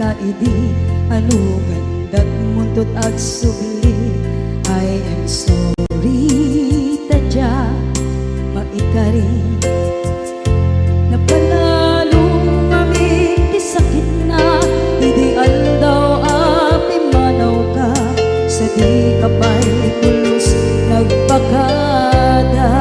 kaidi alugan dat muntot ag subli. I am sorry tadya maikari napalalo aming disakit na ideal daw api manaw ka sa di kapay pulos nagpakada.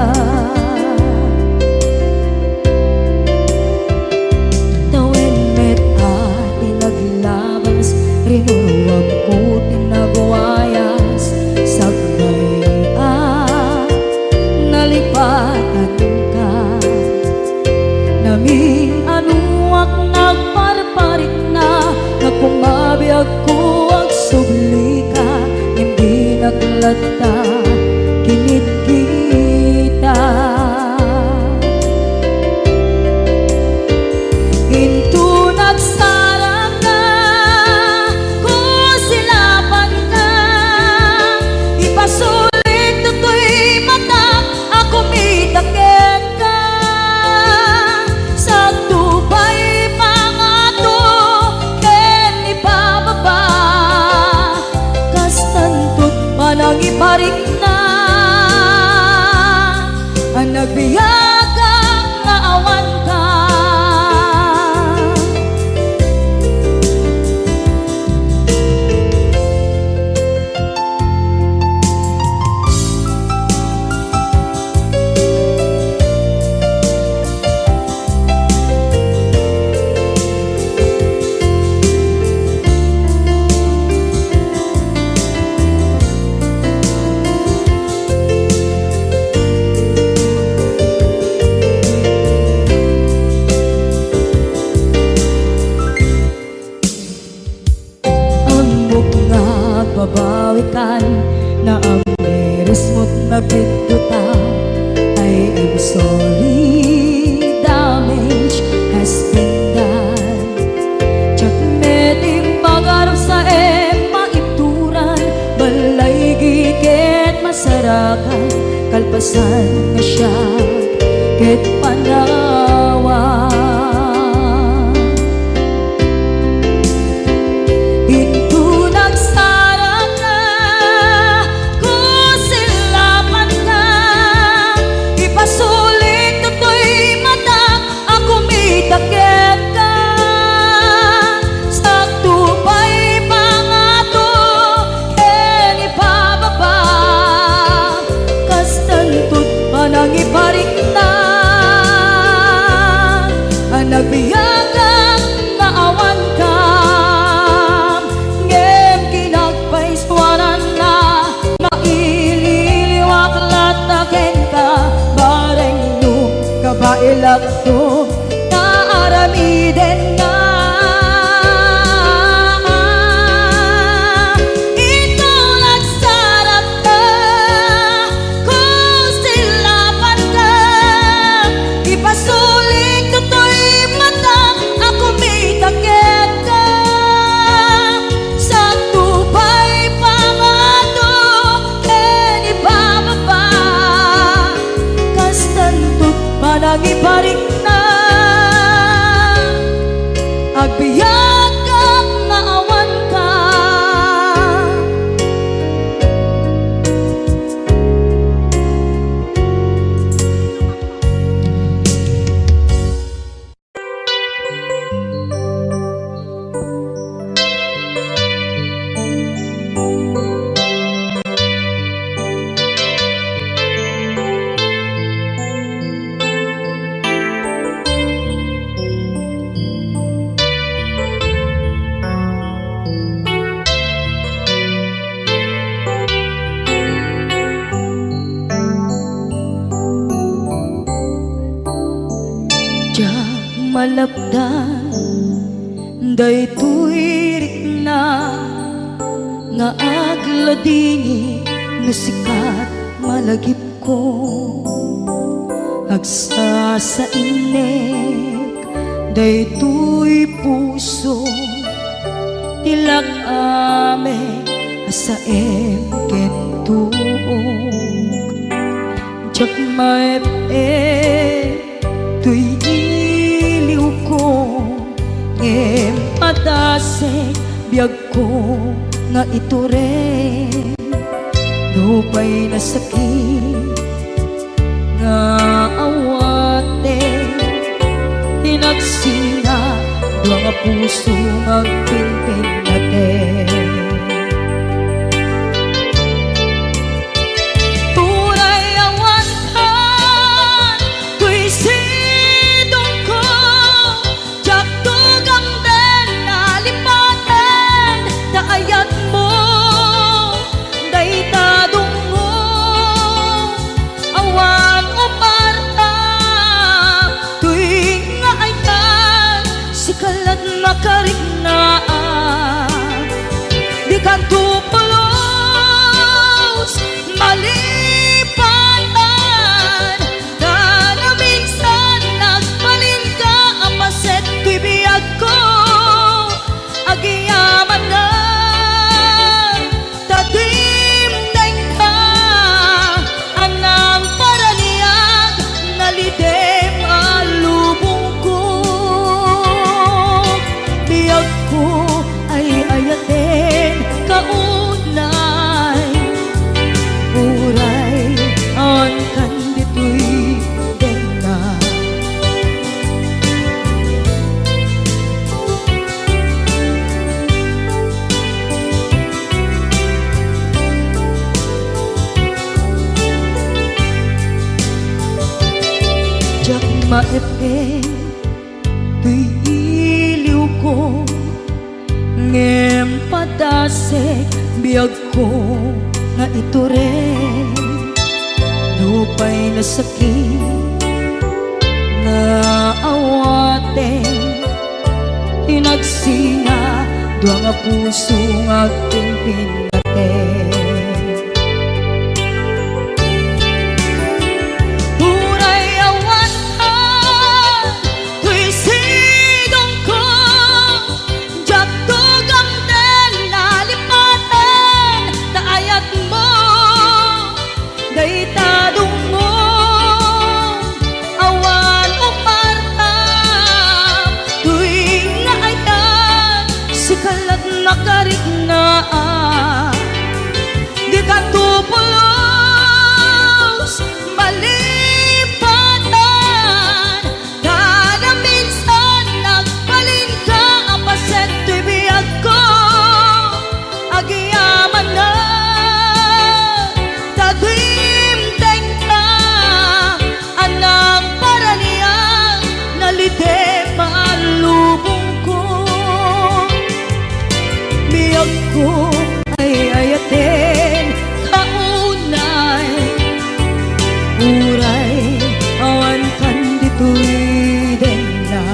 Tawin met ati naglabas rinuruwag ko tinagwayas sagbay nalipatan ka namin anuak nagparparit na nagkumabiyag ko ang subli ka hindi naglata kinit kita. Into nagsara ka kung silapan ka ipasulit to'y mata ako mitakit ka sa tubay mga to ken ibababa kastantot manang iparik na ang nagbiyagang naawan ka. Babawikan na ang meres mo't nagpigduta. I am sorry, damage has been done. Tsak meting magarap sa maituran balay gigit masarakan kalpasan na siya ket panawa. Iparik na ang nagbiyagang naawan ka ngem kinagpaiswanan na maililiwak lataken ka bareng nung kabailak to naaramiden na. Nagiparik na agbiyagang naawan ka. Malapdan day tuirik na nga agladini nga sikat malagip ko agsa sa inek day tuy puso tilak ame sa kentuog jak maep tuy ngem at padasig biyag ko nga ito rin Dupay na sakit nga awate Tinagsinga dua nga puso magpinpin natin Makarignaang di ka tupulos malipatan na na minsan nagbalin ka ang paset ko'y biyag ko agiyaman na tatimneng ka anang paraniyag nalidem alubong ko biyag ko ay ayatin kaunay uray ang kandito'y dena Diyak maepeng tuy iliw ko ngem padasig biyag ko nga ito rin Dupay na sakit na awate Tinagsinga dua nga puso nga pinpin natin Makarignaang di ka tupulos malipatan kada minsan nagbalin ka ang paset to'y biyag ko agiyaman na tatimteng ka anang paraniyang nalidem alubong ko biyag ko ay ayatin kaunay uray awan kan dito'y dena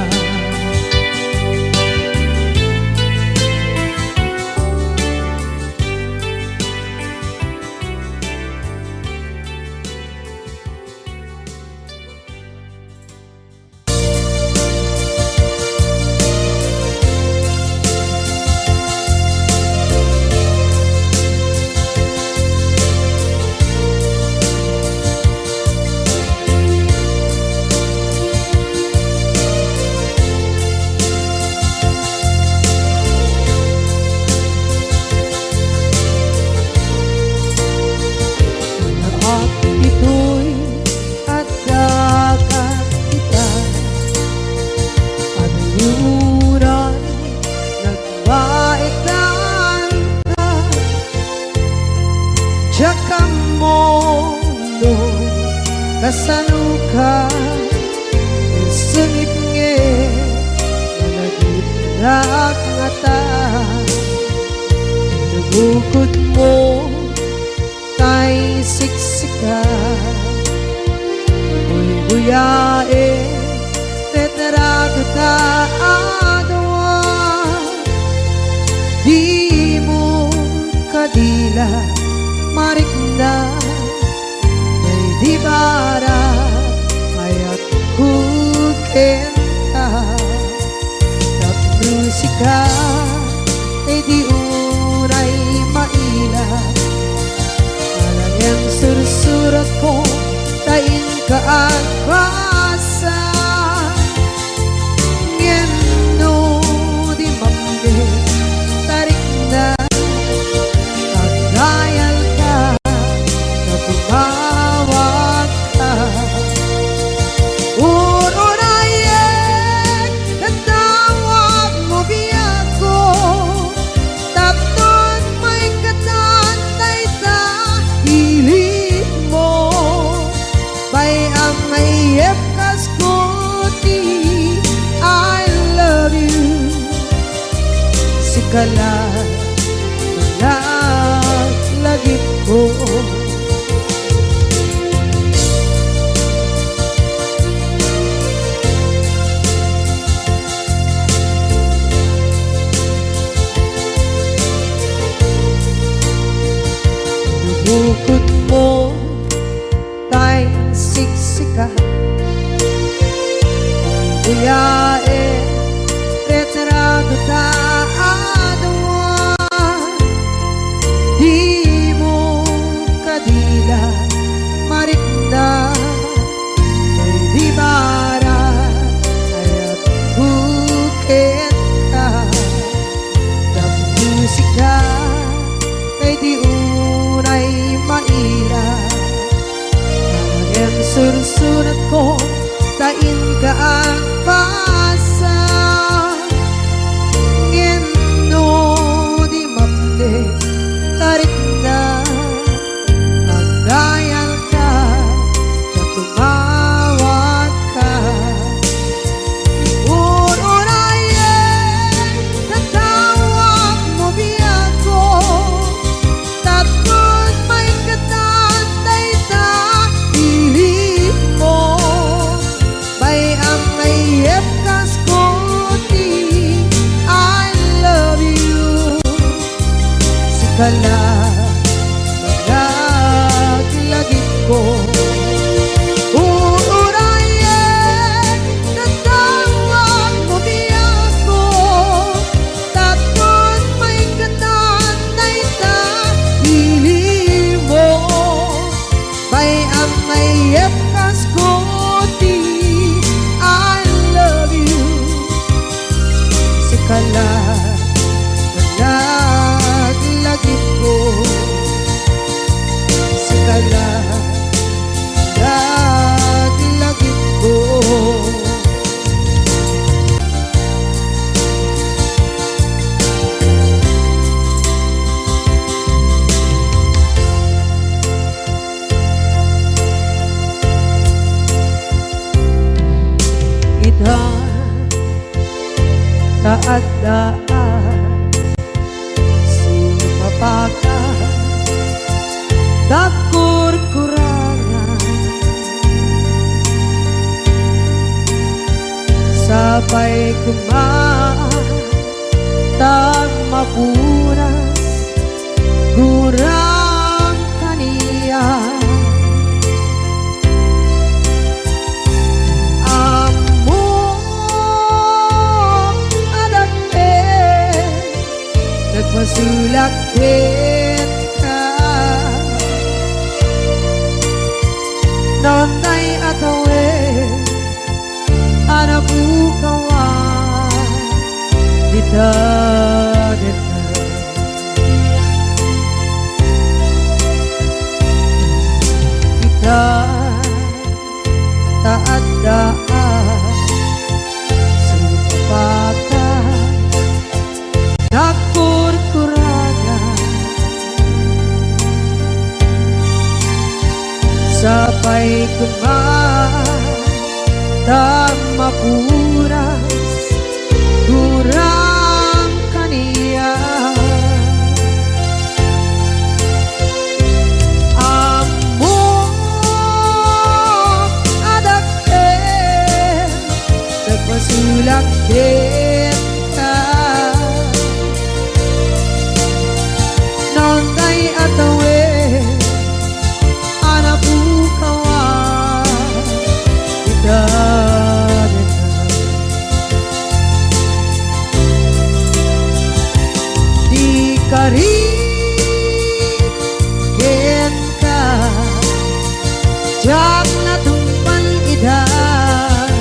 kasaluka sengit nge managit na ngata nabukod mo tay siksika uy buyae tetrago ta adwa di mo kadila marikna di bara ayat kukenta tak musika di uray maila alang yang sursurat ko tain kaagwasa ngeno di mamde Uyae retrato ta adwa di mo kadila marinda di bara ayat bukit ka ng musika ay di unay maila ang sursunod ko tain ka ang pasa ngeno di mapde tarik na ang dayal ka na tumawag ka uurayan natawag mo biyako tapos may katantay ta pilit mo may ang mayep kas koti I love you sikala naglagit ko uurayan natawag mo biyako tapos may katantay ta hili mo may ang mayep kas koti I love you sikala naglagit ko sikala naglagit ko Idhan taadaan sumapaka takur-kurangan sabay kumaan tag mapunas gurang kaniya masulakit ka Nonday atawin anabukawan Dita Kita taadaan sumpakan nakur-kurangan sabay kumaan tag mapuras gurang kaniya among adakit nagpasulakit ka nonday atawin anabukawan idadita di karigin ka jak na tumpan idan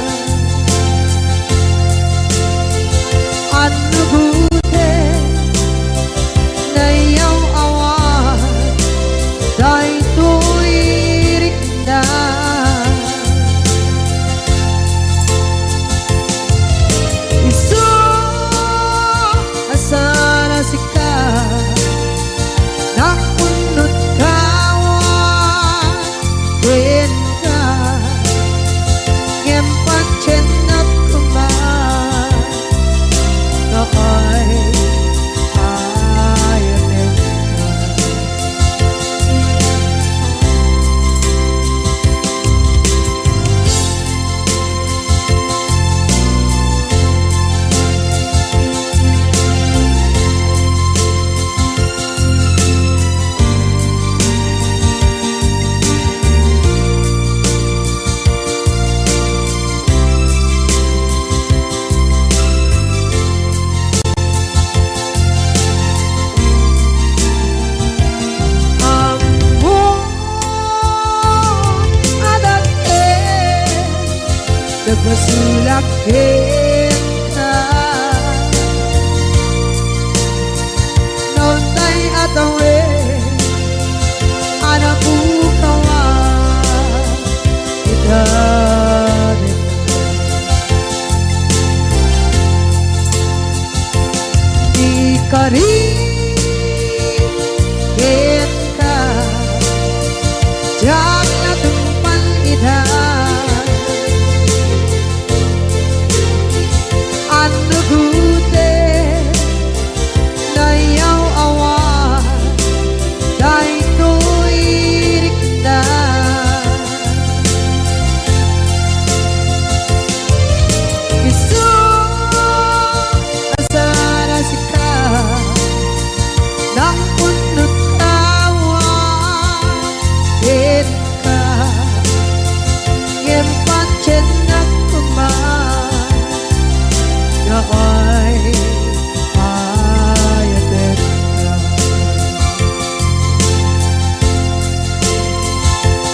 nagmasulak kita noon tay atawe anak bukawa kita di karin kita jak natumpan ida ano gute na yaw awa dahil tuirik na Isu asara sika nang unut kawa ka ngempat cenak kumah na ay ayatet ka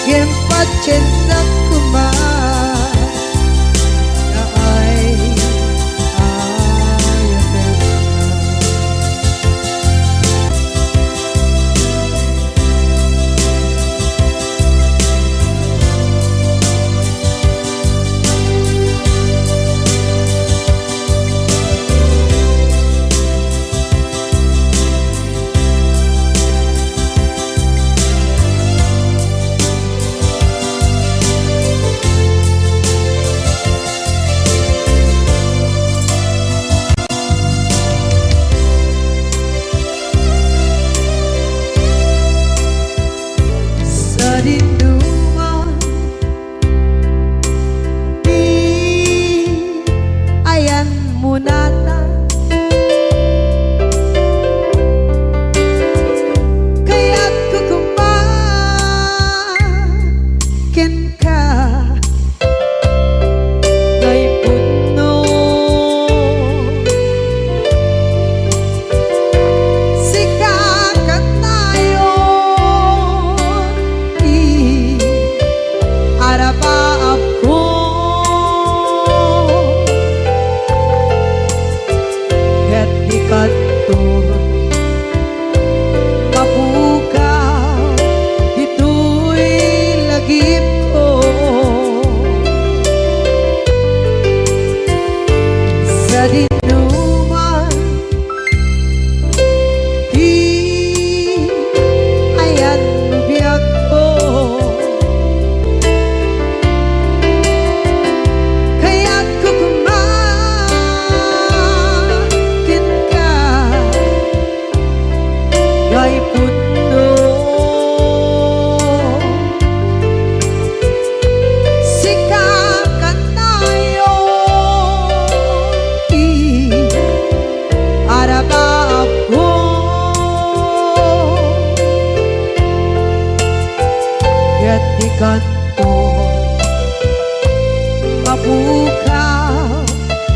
ngempat cenak kumah na ay ayatet ka sa dinduman di ayan mo nata kaya't kukumakin ka kay puno sikakat nayon di arabaab ko ket di kadto mapukaw dito'y lagip ko sa dinuman di ayan biyag ko kaya't kukumakin ka kay puno sikakat nayon di arabaab ko ket di kadto mapukaw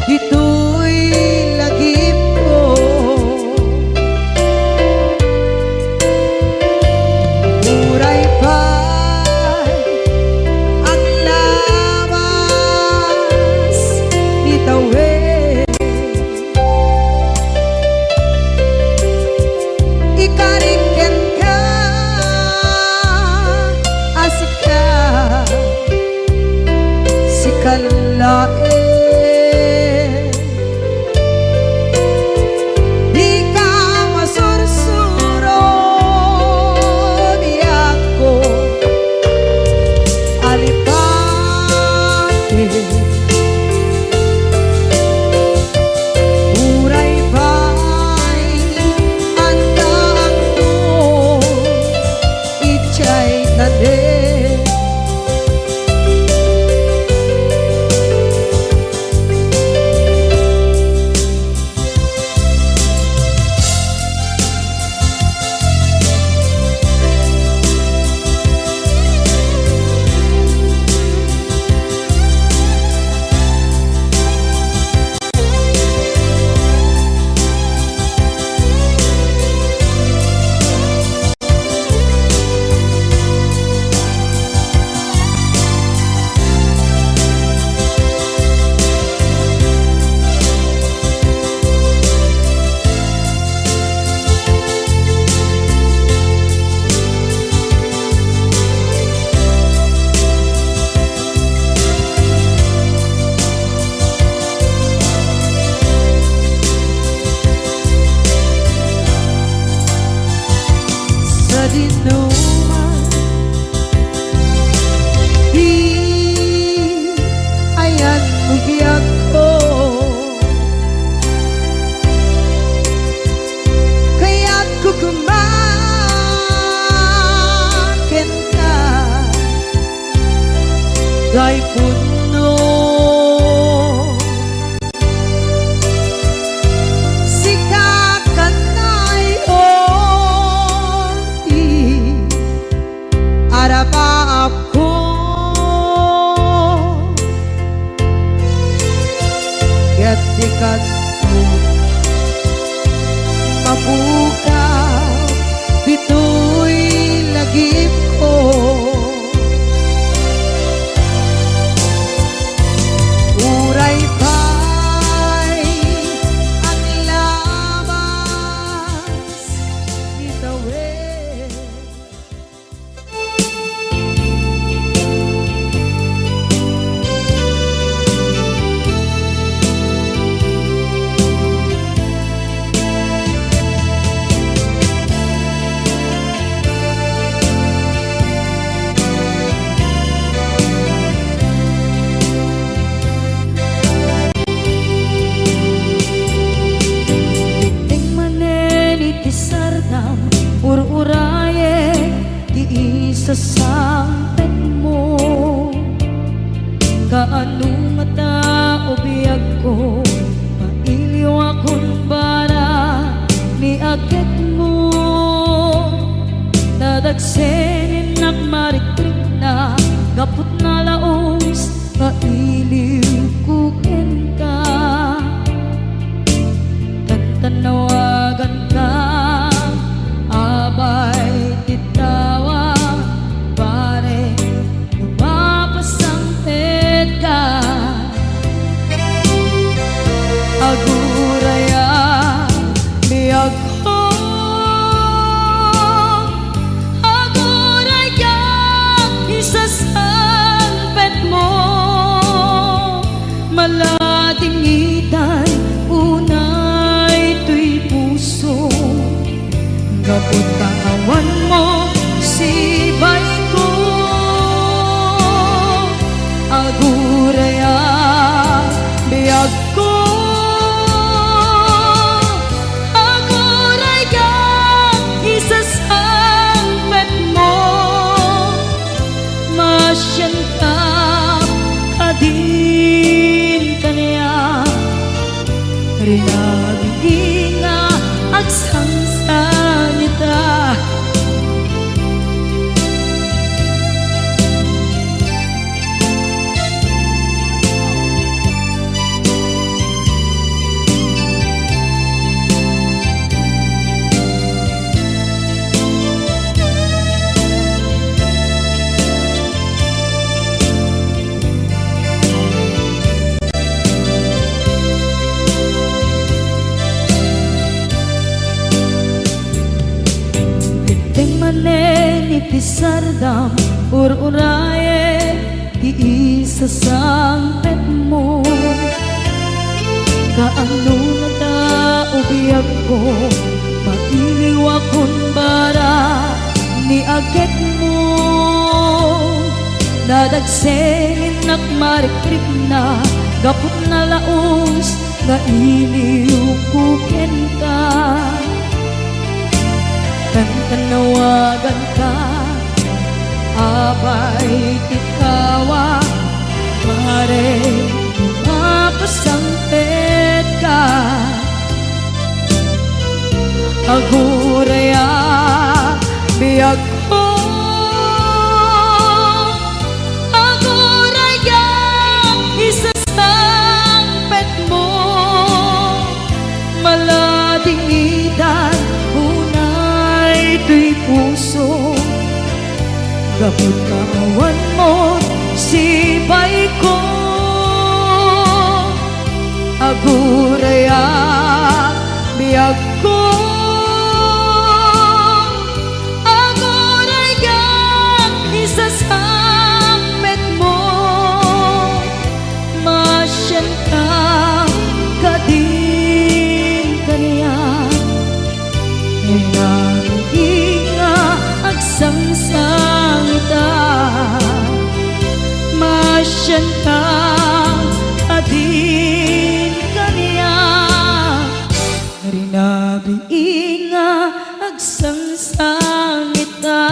dito'y lagip ko muray pa'y ang labas ni tawe ikariken ka asika Gay puno sikakanay oti arapaap ko gatikat mo mabukaw dito'y lagip ko. Uray pa'y ang labas itawid. Ur-uraye di isa sampet mo kaano mata ubiyag ko mailiw akong bara ni agad mo dadagsenin nagmarikrik na gapot na laos mailiw kukin ka tantanawagan ka abay titawa pare lumapasangpet ka aguraya biyag ko aguraya isasangpet mo maladingitan unay tuy puso kapot katawan mo sibay ko aguraya biyag ko aguraya isasangpet mo masyan ka kadin kaniya rinaging nga agsangsan ita Tisardam ur-uraye di isa sangpet mo kaano na ta ubiyag ko mailiw akong bara ni agad mo dadagsenin nagmarikrik na gapot na laos na iliw kuken ka tanawagan ka abay titawa pare mapasangpet ka aguraya biyag ko aguraya isasangpet mo maladingitan tuy puso gapot kawan mo sibay ko aguraya biyag ko aguraya isasangpet mo masyan ka kadin kaniya agsangsang ita masyan ka adin kaniya rinabiing agsangsang ita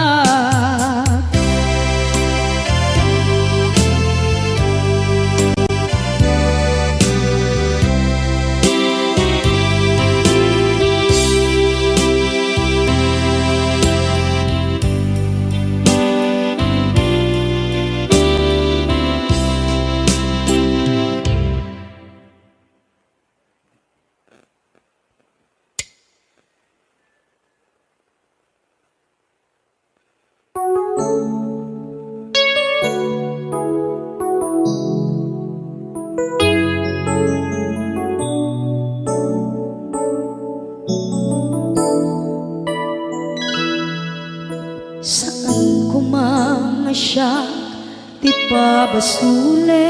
ipabasule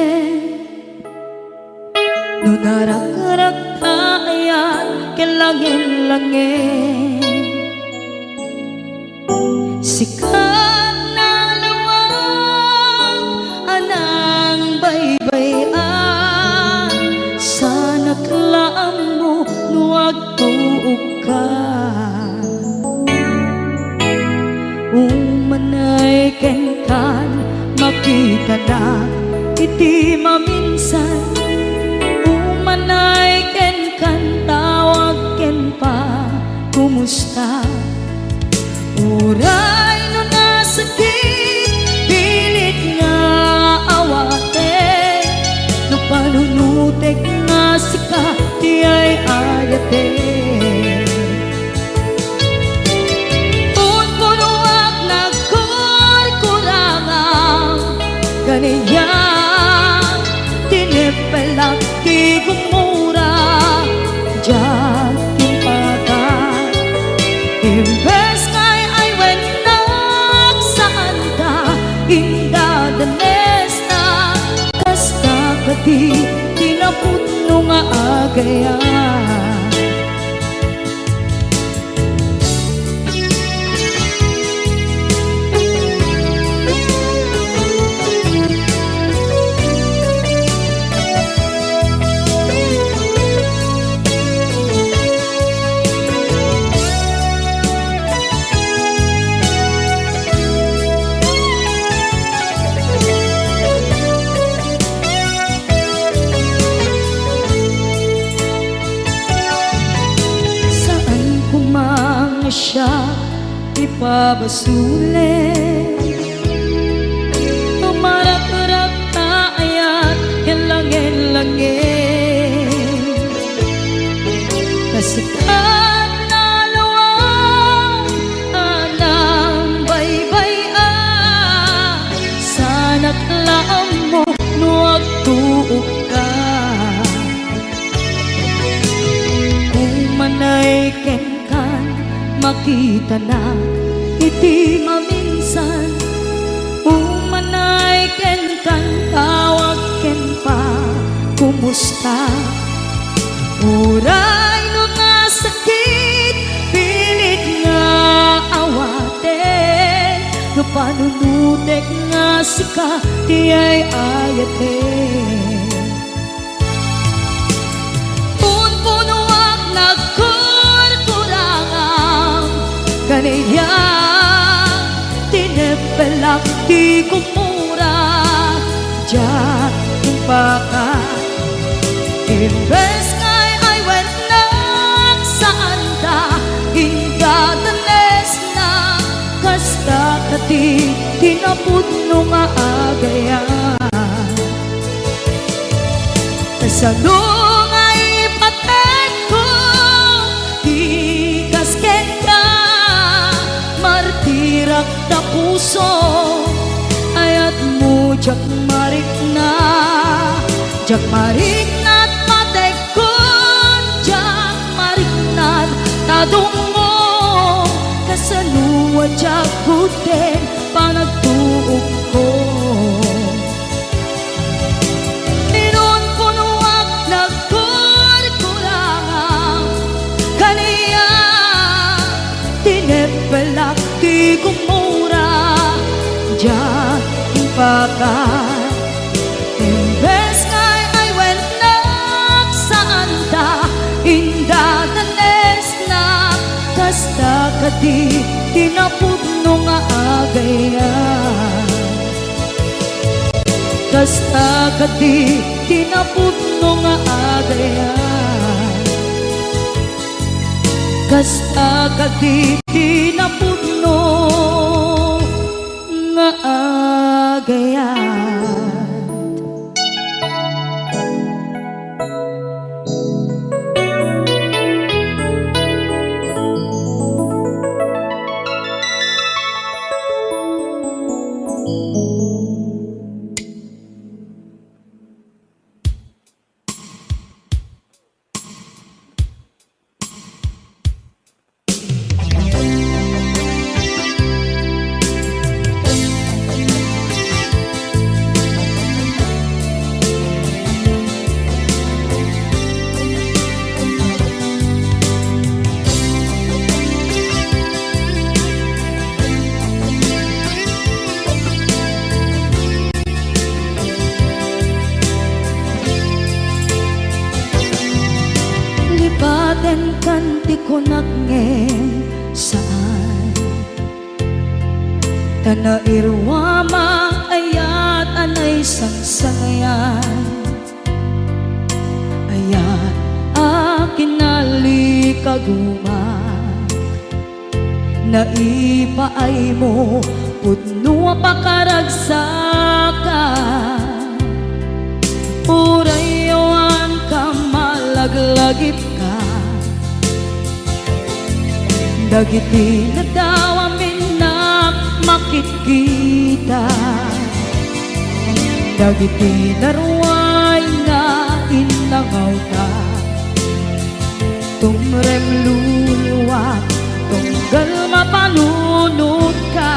no narak-arak ayan kelangin-langin sikat na lawang anang baybayan sana klaan mo nuwag tuog ka umanay kenkan makita na iti maminsan umanay kenkan tawag ken pa kumusta uray no nasakit pilit nga awate no panunutek nga sika di ay ayate unpunuak nagkurkurangang ganiyang tinipelak di gumura diyan timpagan imbes kay ay wenak saan ka indadanes na kasta kadi tinaputno nga agayan siya ipabasule tumarak-arak na ayan kelangin-langin kasikat na lawang anang baybayan sana't laam mo nuwag tuog ka umanay kenkan makita na iti maminsan umanay ken kan tawag ken pa kumusta uray no nasakit pilit nga awaten no panunutek nga sika di ay ayate unpunuak nagkurkurangang kaniya tinepelak di kumura diyan timpaka imbes kay ay wenak saan ta indadanes na kasta kati tinaputno nga agayan kasalong ay patet ko di kasken ka martirak na puso ayat mo jak marik na at matekon jak marik na tadungo kasaluwa jak kuten panagtuog ko inon punuak nagkurkurangang kaniya tinepelak di kumura diyan timpakan imbes kay ay wenak saan ta indadanes na kasta kadi tinaputno nga agayan kasta kadi tinaputno nga agayan kasta kadi tinaputno nga agayan Aten kanti ko nagngem saan Tana irwama ayat anay sangsangayan Ayat akin nalikaguma Naipaay mo putno pakaragsakan Urayawan ka malaglagip ka Dagiti na daw amin na makikita Dagiti naruay na inangaw ta Tumrem luluwa tunggal mapanunod ka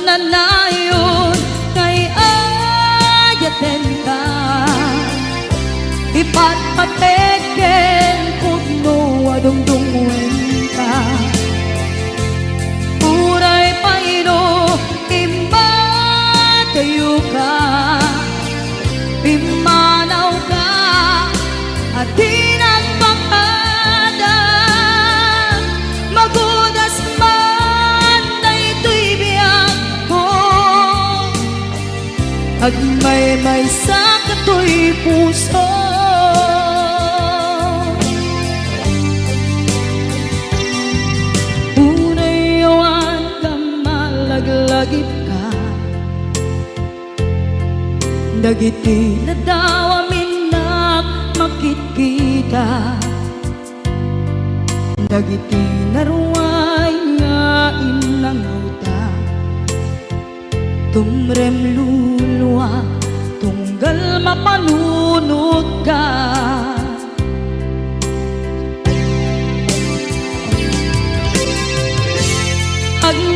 Agnanayon kay ayaten ka Ipatpateken pugno adungdungwen ka Uray paino imbatayo ka Pimanaw ka at tinagpakada Magudas man na ito'y biyak ko Agmay-may sa kato'y puso Unayawan ka malaglagip ka Dagiti na daw amin na makikita Dagiti naruay nga inangaw ta Tumrem luluwa tunggal mapanunod ka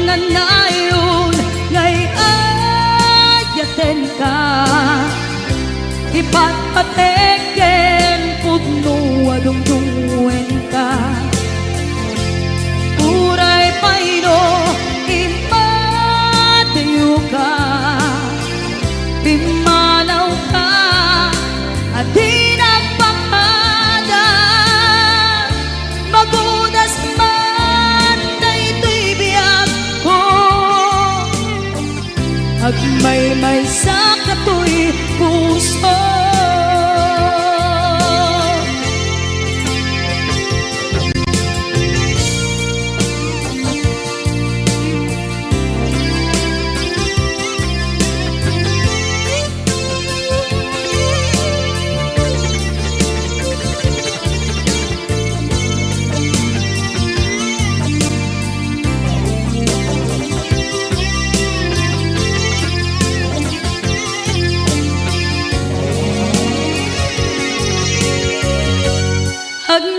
Agnanayon ngay ayaten ka Ipatpateken pugno adungdungwen ka Uray paino impatayo ka Pimanaw ka at tinagpakada Magudas man na ito'y biyak ko Agmay-may sa kato'y puso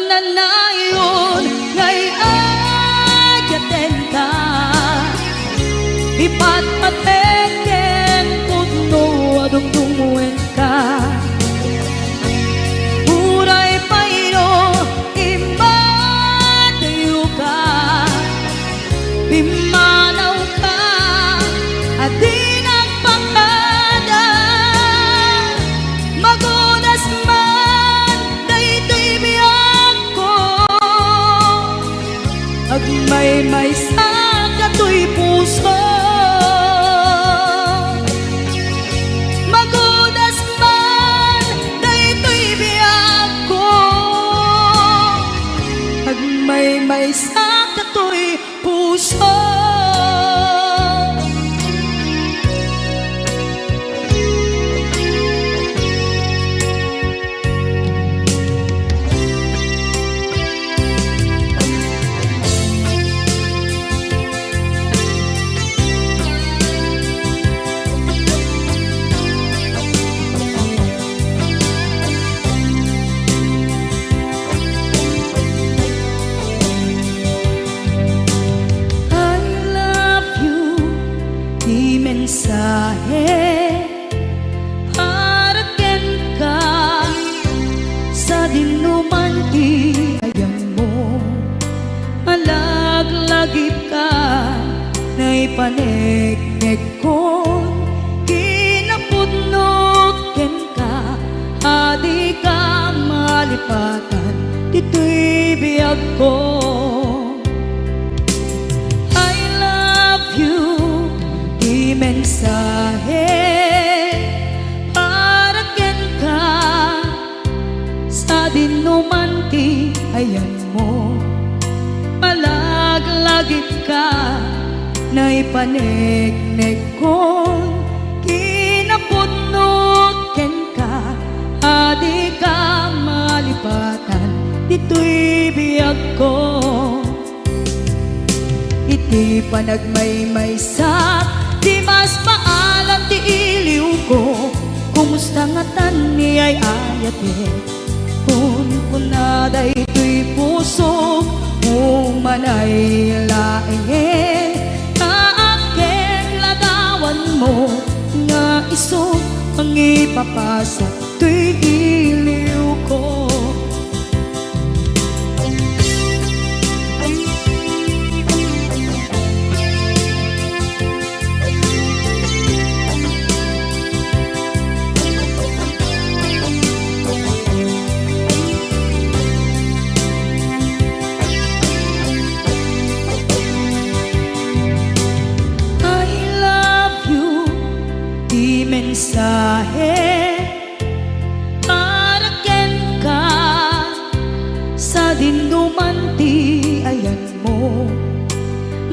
Agnanayon ngay ayaten ka Ipatpateken pugno adungdungwen ka Uray paino imbatayo ka Pimanaw ka at tinagpakada Magunas man na ito'y biyak ko Agmay-may sa kato'y puso Magudas man na ito'y biyak ko Agmay-may sa kato'y puso mensahe haraken ka sa dinuman ti ayang mo malaglagip ka na ipanegnek ko kinaput adi ka malipatan, dito'y biyag ko. I love you, di mensahe para ken ka sa dinumanti ayan mo. Malaglagip ka na ipanegnek kon kinapudnot ken ka, adi ka malipatan, dito'y biyag ko. Iti panagmaymaysak, di mas maalam ti iliw ko, kumusta nga tan ni ay ayate, kun kunaday ito'y puso, umanay laeng, kaaking ladawan mo, nga iso ang ipapasa, to'y iliw ko. Mensahe para ken ka sa dinumanti ayan mo.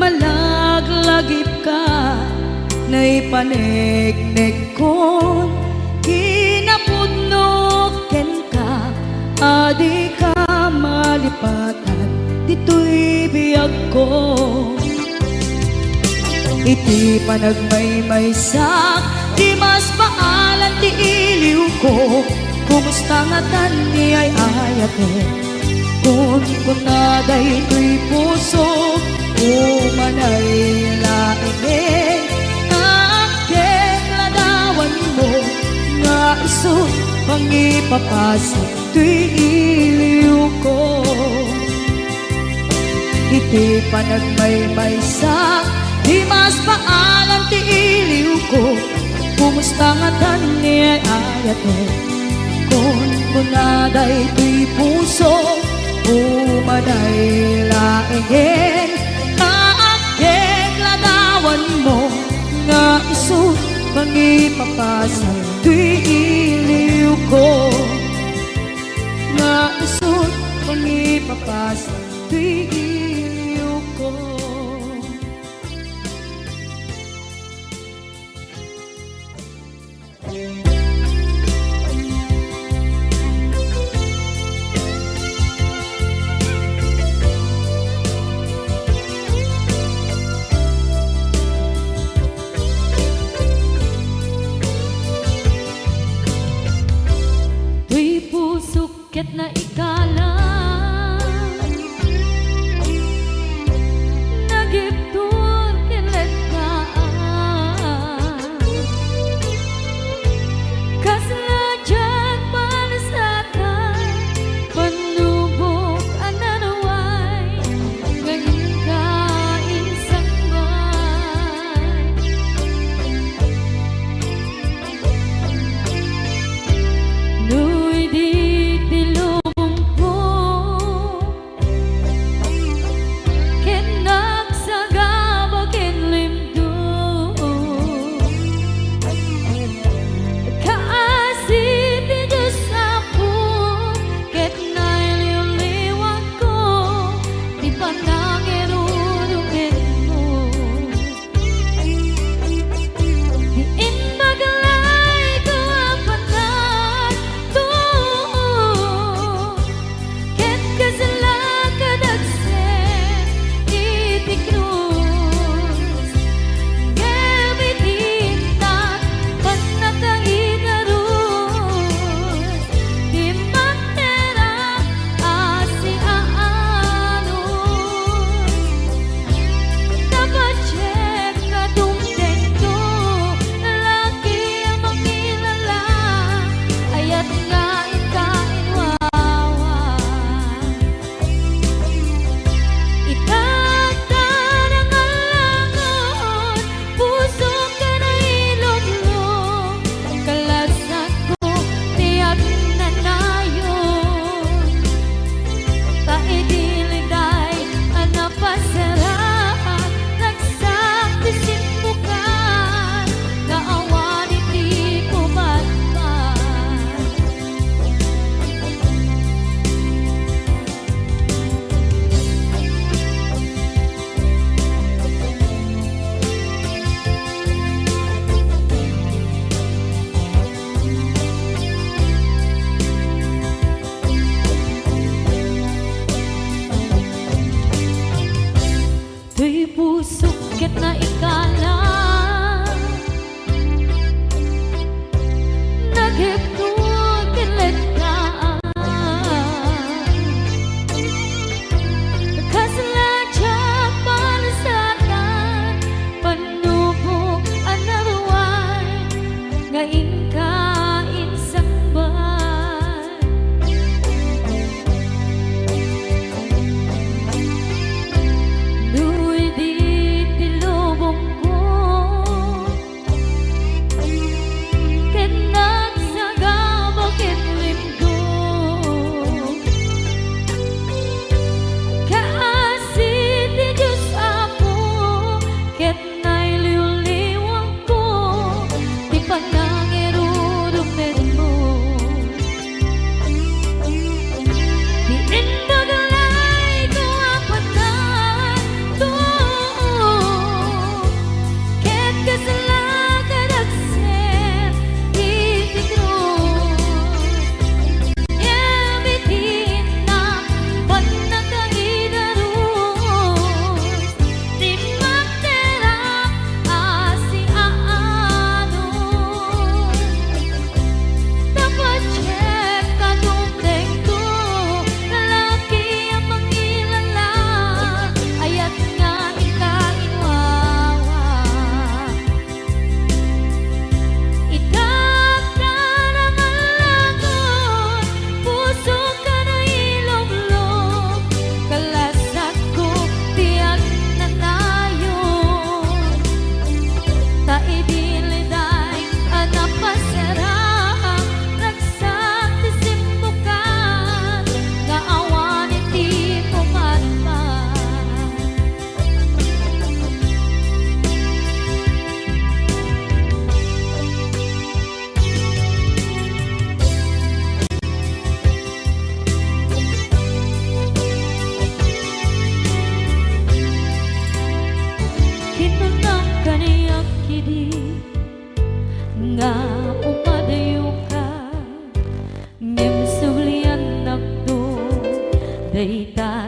Malaglagip ka na ipanegnek kon kinapudnot ken ka, adi ka malipatan, dito'y biyag ko. Iti panagmaymaysak, di mas maalan ti iliw ko, kumusta nga tan ni ay ayate, kun kunaday ito'y puso, umanay laeng, kaaking ladawan mo, nga iso pangipapasa, to'y iliw ko. Iti panagmaymaysak, di mas maalam ti iliw ko, kumusta nga tan ni ay ayate, kun kunaday ito'y puso, umanay laeng, kaaking ladawan mo, nga iso pangipapasa, to'y iliw ko. Nga iso pangipapasa, to'y iliw ko. Tuy pusok ket na ikalang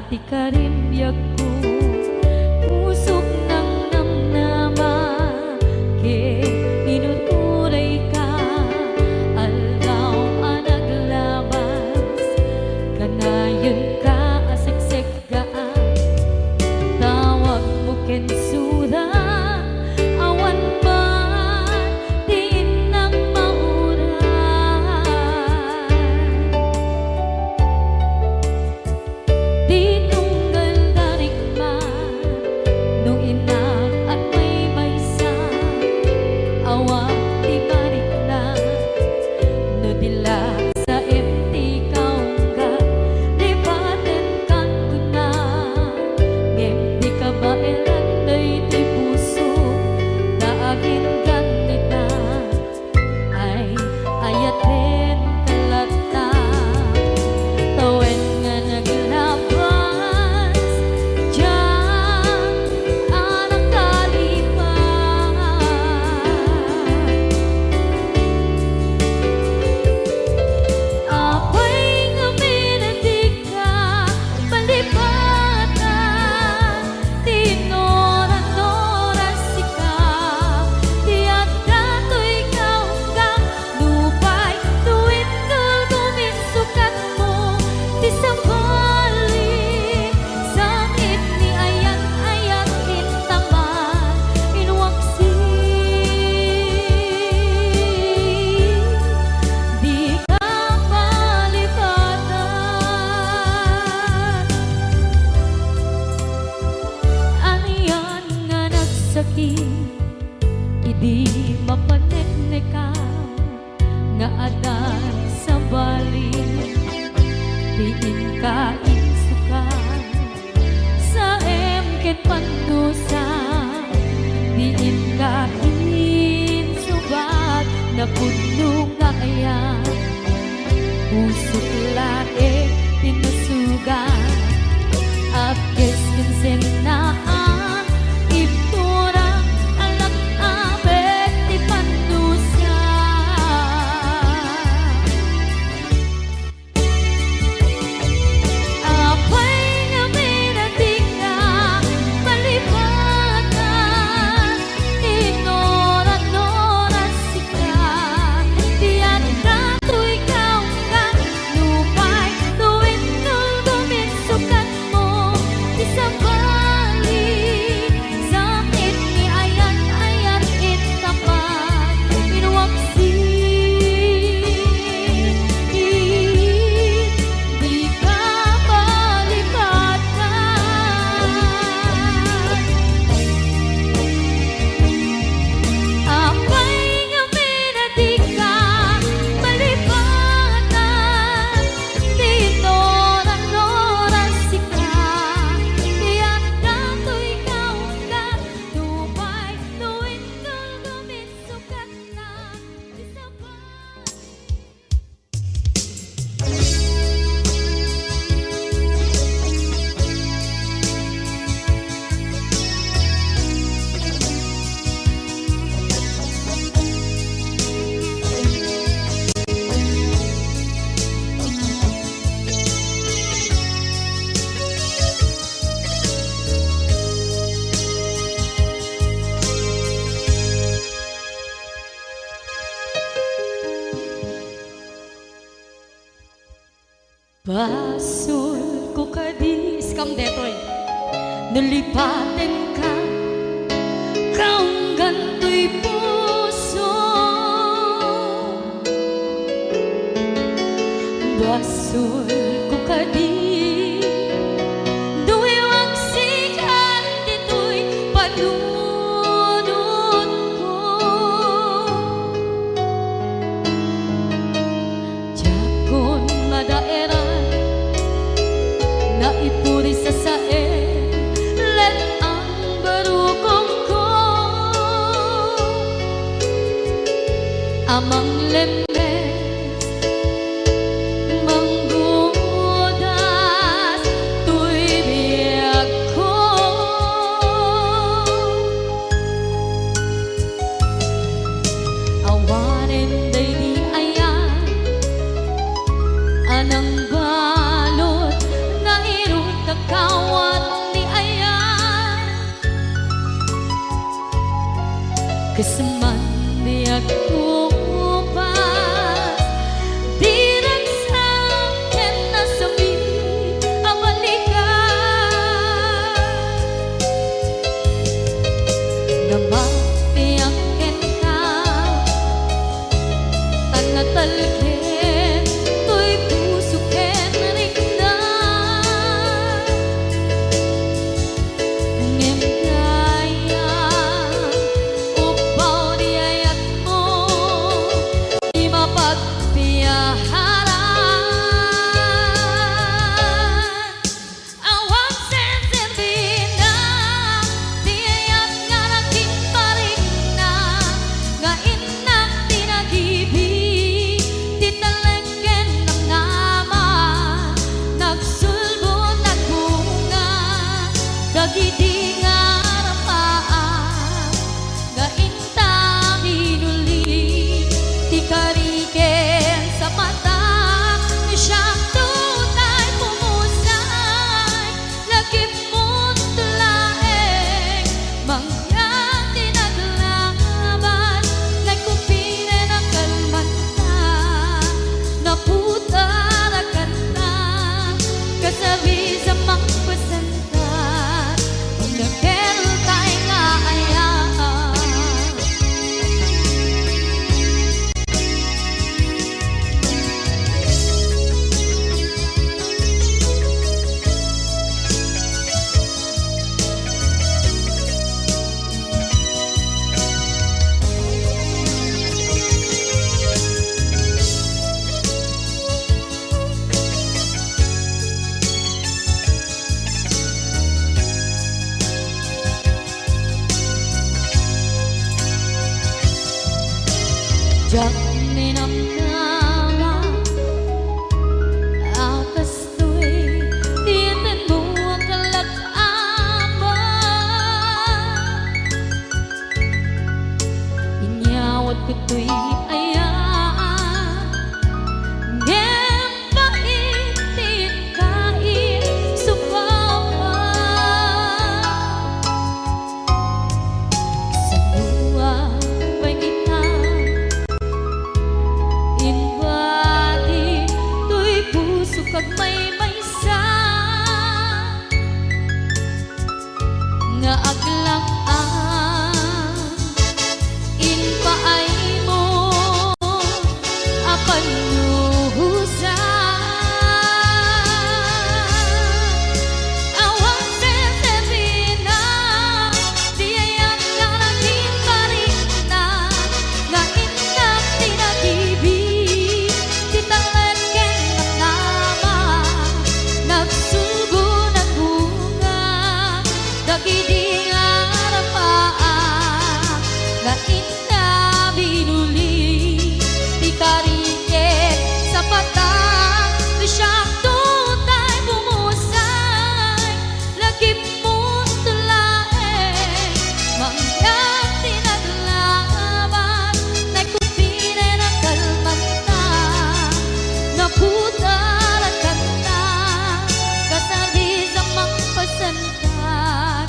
ti karimyag ko pusok ng namnama ke inuturay ka aldaw ang naglabas kanayon ka asiksik gaan tawag mo kensura awan ba din ng mauran di tunggal darigman nung inak at may maysa awang di balik na no dila sa empty kaungga lipaten kan kuna ngem di ka ba elanday di puso daagin ganita ay ayaten kalata tawen nga naglabas diyan anak kalipan apay nga minadig ka palipatan tinora-nora sika tiyak dato'y kaunggang lupay tuwid kagumit sukat mo di sabalik sangit ni ayan-ayan intaman inwaksi di ka palipatan aniyan nga nagsakit idi mapanekneka nga adan sa balik diin ka insukan sa emket pandusa diin ka insubat na puno nga ayan pusok lae tinusugan apkes kinsenaan ipturang alak abet ti pandusa apay nga minatig ka palipatan tinora-nora sika tiyan dato'y kaunggang lupay tuwid kagumit sukat mo di sabalik sakit ni ayan-ayan intapan inwaksi di ka palipatan apay nga minadig ka palipatan tinora-nora sika tiyak dato'y kaunggan lupay tuwid kagumit sukat na di sabalik basol ko kadis kam detoy nalipaten ka kaunggan to'y puso basol ko kadis duwewang sikat dito'y panunod ko Jakon madaeran na ipuri sa sae let ang barukong ko amang lemes manggudas tuy biyak ko awanen day di ayan anang balot nga irong kakao Kasaman di ako upas, di nagsakin na sabi ang balikan. Namapiyakin ka, tanatalkin, to'y pusukin rin na. Ngem kaya, upaw di ayat mo, di mapagpiyaharan. Awang sensirbin na, di ayat nga nagkimparing na, nga inak tinagibig, di talengken ng naman, nagsulbo nagbunga, dagidi nga rapaan, nga inta minuli, di kariken sa mata, siyang tunay pumusay, lagip mo't tulaeng, mangyang tinaglaban, nagkupire ng kalmanta, naputarakan na, kasabi sa magpasantan, pag nagkero tayo nga ayaan. Diyak ninamnama, akas to'y tiyatin mo ang kalagaman. Inyawat ko to'y ayaan, ngem paitin kain subawan. Sa luwa may itang inwadi, to'y puso kag may maysa, nga aglang-ang inpaay mo, apan luhusan. Awang sensirbin na, di ayat nga nagkimparing na, nga inak tinagibig, di talengken ng naman, nagsugo ng bunga, dagidi nga rapaan, nga inta binuli, di kariken sa patang, di siyang tutay pumusay, lagip mo't tulaeng, mangyang tinaglaban, nagkupire ng kalmanta, naputarakan na, kasabi sa magpasantan,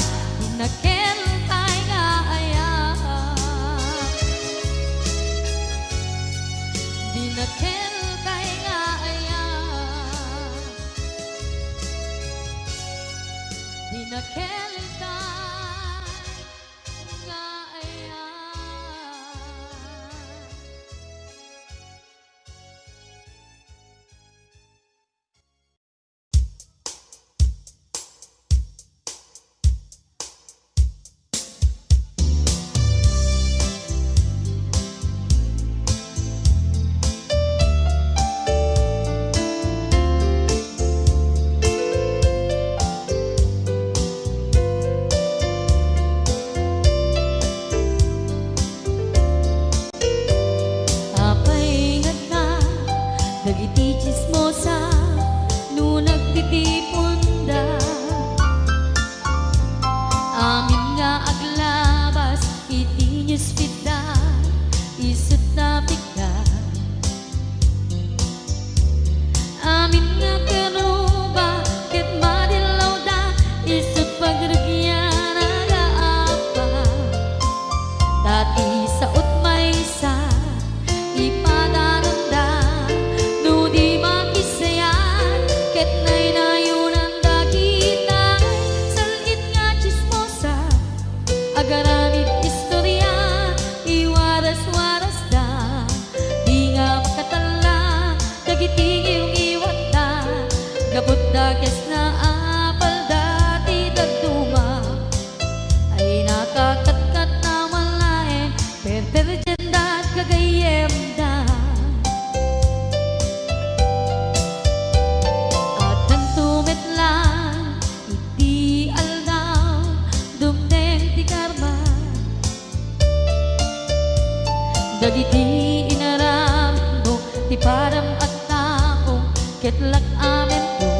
Dagiti inaram mo, ti param at tao, ketlak amen mo.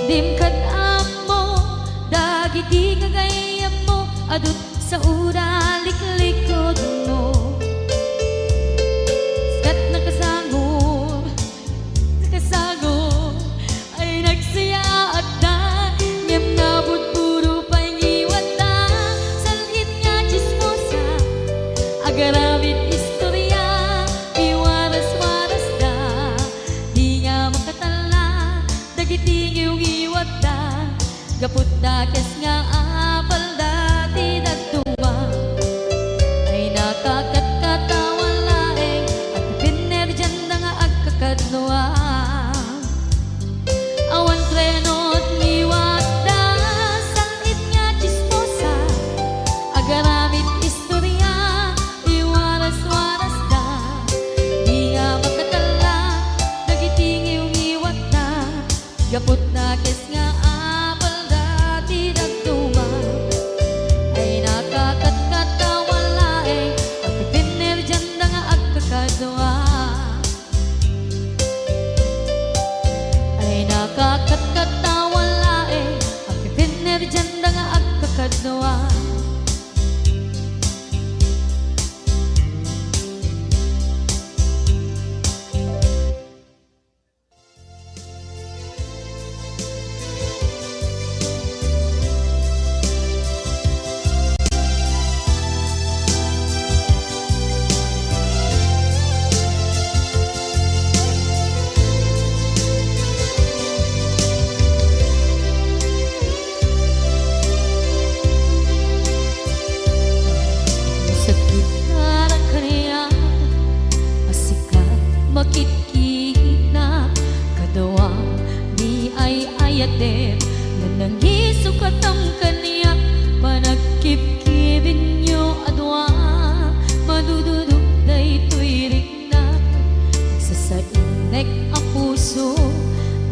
Dimkad mo, dagiti kagayam mo, adut sa ura liklikod mo. Skat nakasagor, ay nagsaya at da, ngem nabot puro pangiwat da, salhit nga chismosa, agaramit istorya, iwaras-waras da, di nga makatala, dagiti iwat da, gaput da kes nga apal da, ti dagduma, ay nakakatkatawa laeng, at pinerjan da nga agkakadnoa. Awan trenot ngiwat da, sangit nga chismosa, agaramit istorya, iwaras-waras da, di nga makatala, dagiti ngiwat da, gaput na kes nga apal da, ti dagduma, ay nakakatkatawa laeng, at pinerjan da nga agkakadwa. Ay nakakatkatawa laeng, at pinerjan da nga agkakadwa. Sakit na kaniya, asikat makikita, kadawang di ay ayatem, na nangisukat ang kaniya, panagkip-kibin nyo adwa, madududok na ito'y rikna, nagsasainek ang puso,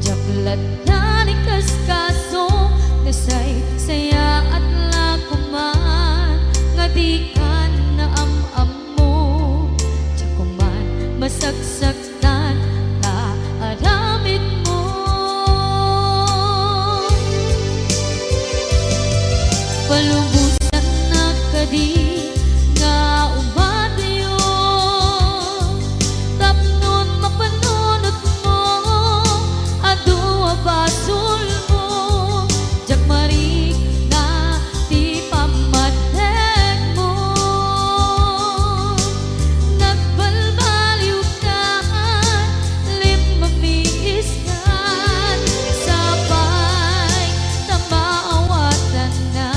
jaklat na nikaskaso, nasay saya at lakuman, nga di ka na am-am mo, tsakuman masagsaktan na aramid mo. Palubusan na kadi nga umadayo, tapnon mapanunot mo, adu abasol mo, jak marik na ti pamadeg mo. Nagbalbaliw ka, limamiis ka, sabay na maawatan na,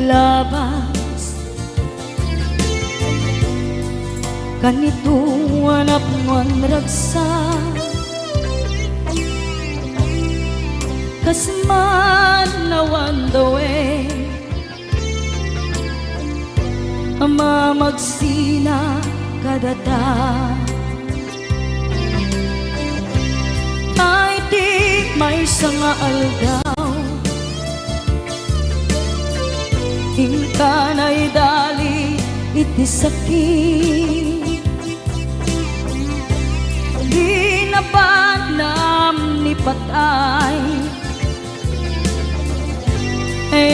labas kanito anak mon ragsa kasman nawan dawe ama magsina kadata ay di may sanga aldaw hingka na'y dali iti sakit di na ba nam ni patay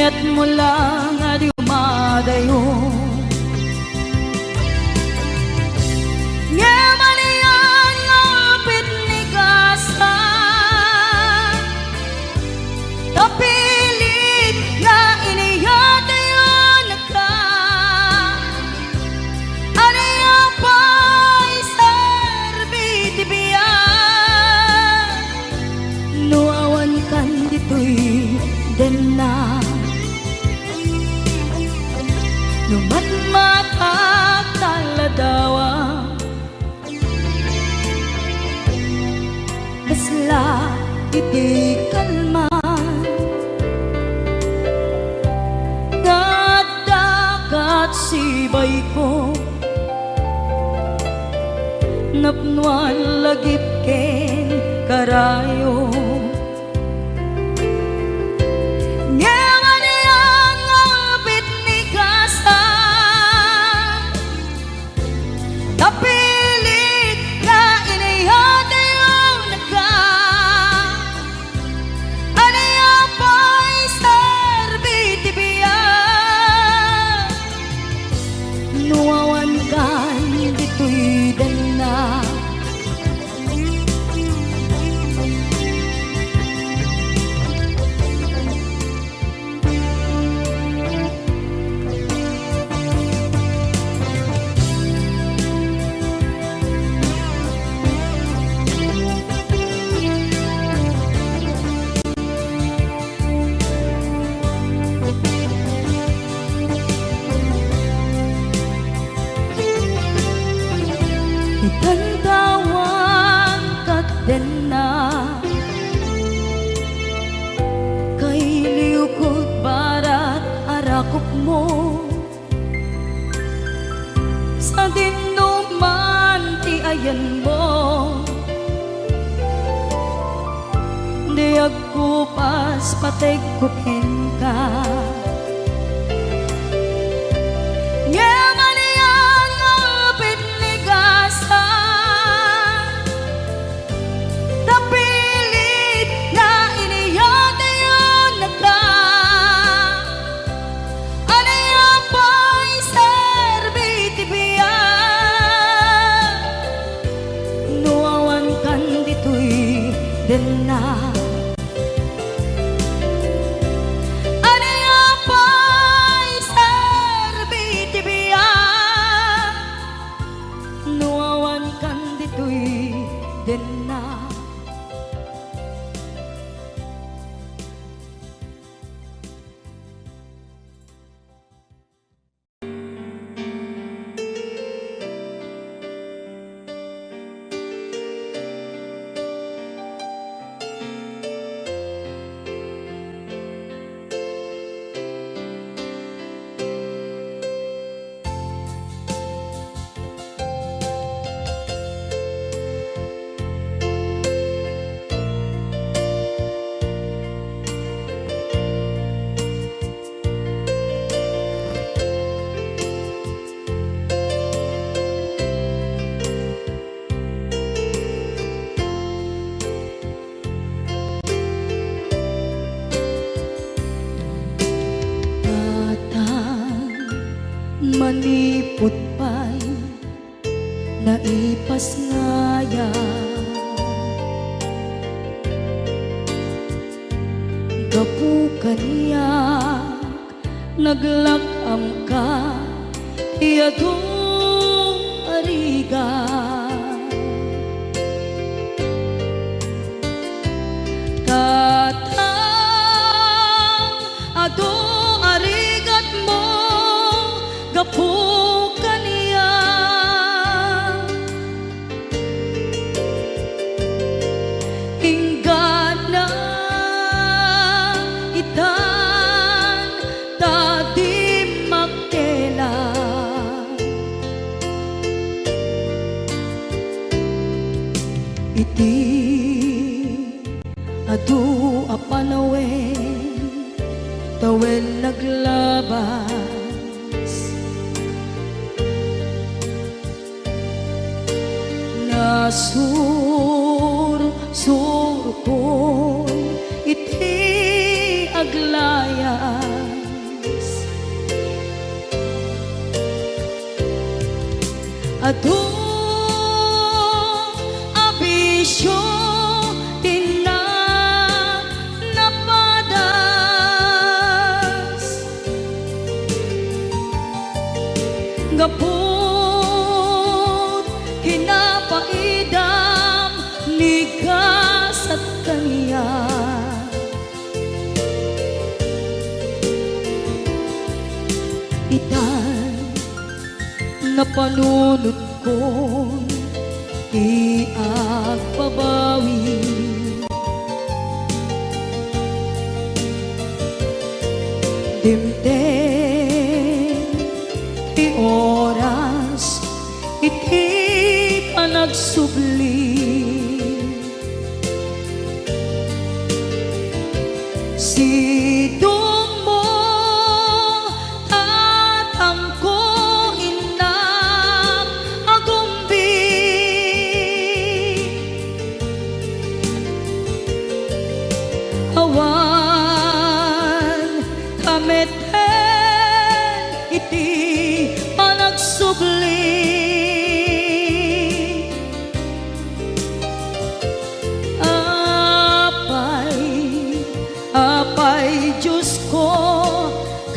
at mula nga di umadayo nga maniyan nga pitnigasan tapilit nga iniyatayo naka aniya pa'y serbiti biyan nuawan kan dito'y den na numatmatak taladawa kasla iti kalman ngadagat sibay ko napnuan lagip ken karayo tapilit na inihatayo naka aniya pa'y serbiti biyan nuawan kan dito'y dana itantawan kat den na kay liukod barat arakop mo sa dinuman ti ayan mo di agkupas pateg kuken ka den na aniya pa'y serbiti biyan nuawan kan dito'y den na manipot pa'y naipas ngaya gapu kaniyak naglakam ka iyadong ariga katang ado arigat tawen naglabas. Nasur ko iti aglayas. Ado abisyo tina napadas gapot kinapaidam nigas at kaniya. Itan na panunod ko di agbabawi. Dimdim ti oras iti panagsubli. Sidong mo tatangko inang agumbi. Awan kameten iti panagsubli. Apay Diyos ko,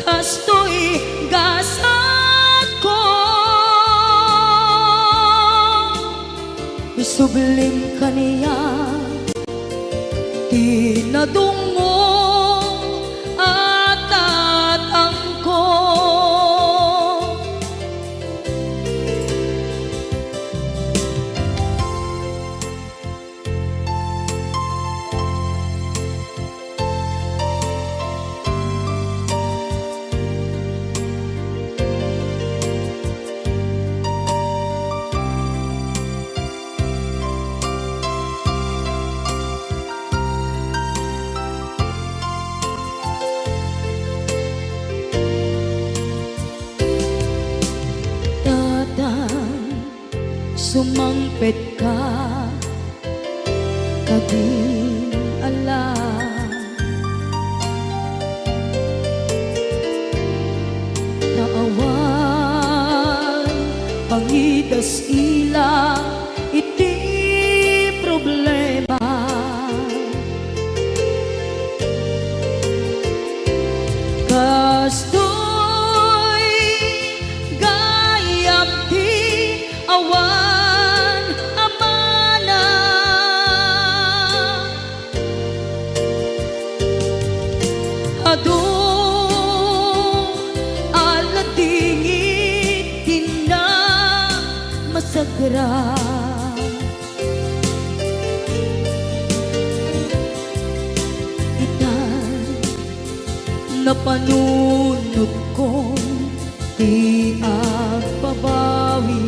kastoy gasat ko. Isublim kaniya, tinadungo at tatangko. Sumangpet ka kading alam naawan pangidas ila iti problema. Kastoy gayam ti awan amana. Ado aladingit tina masagra. Itan na panunod ko di agbabawi.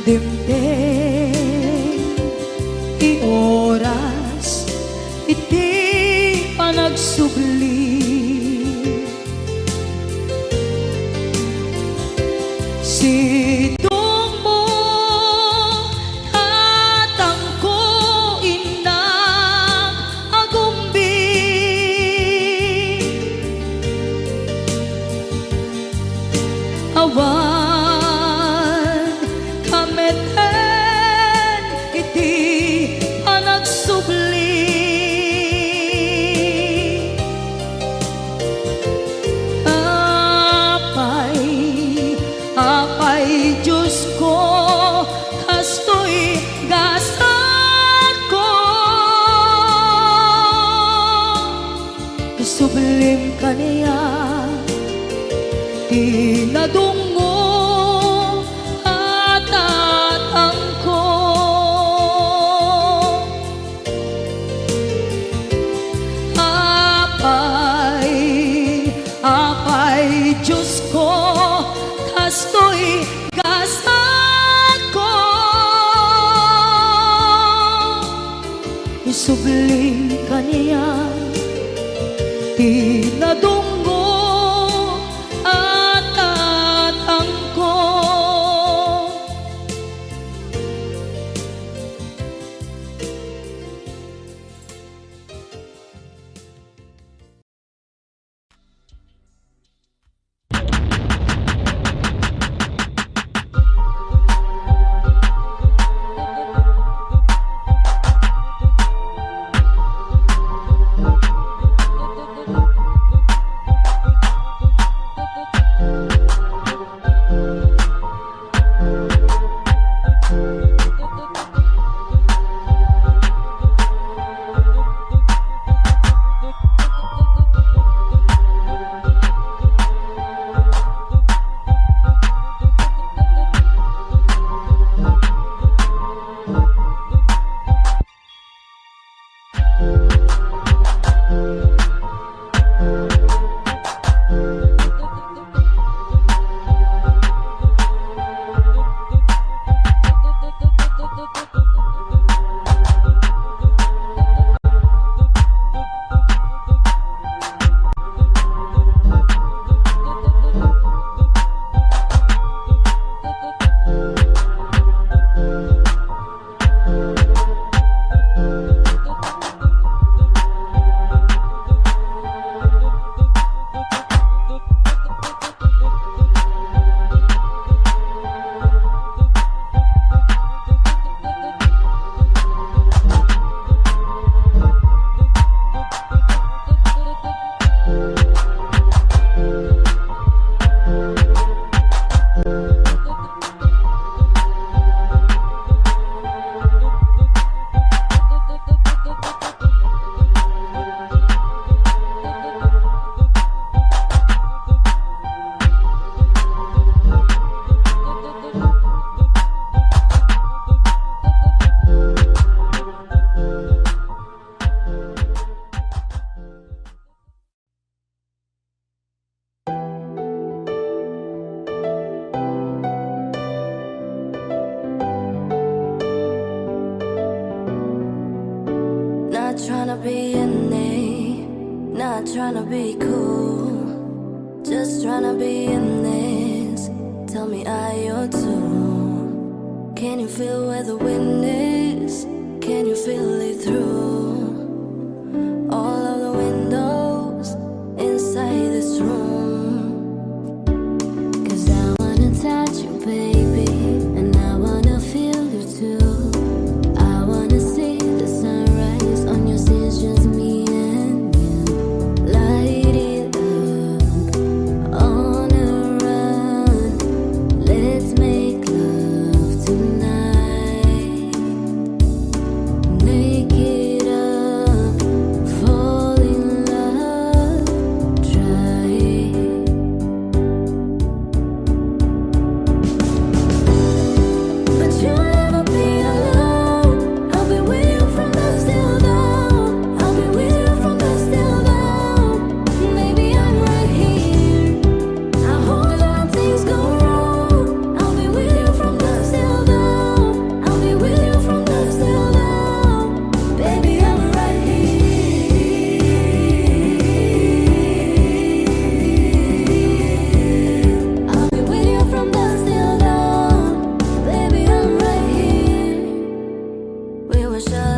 Dimdim ti oras iti panagsubli. Sidong mo tatangko inang agumbi. Awan kameten iti panagsubli. subling kaniya tinadunggo at tatangko. Not tryna be unique, not tryna be cool, just tryna be in this. Tell me, are you too? Can you feel where the wind is? Can you feel it through all of the windows inside this room? 'Cause I wanna touch you, baby, and I wanna feel you too. I wanna see the sunrise on your skin, just me and you. Light it up on a run. Let's make love tonight. Make it up, fall in love, try it. But you'll never be alone. I'll be with you from dusk till dawn. I'll be with you from dusk till dawn. Maybe I'm right here. I hold on, things go wrong. I'll be with you from dusk till dawn. I'll be with you from dusk till dawn. Baby, I'm right here. I'll be with you from dusk till dawn. Baby, I'm right here. We were shy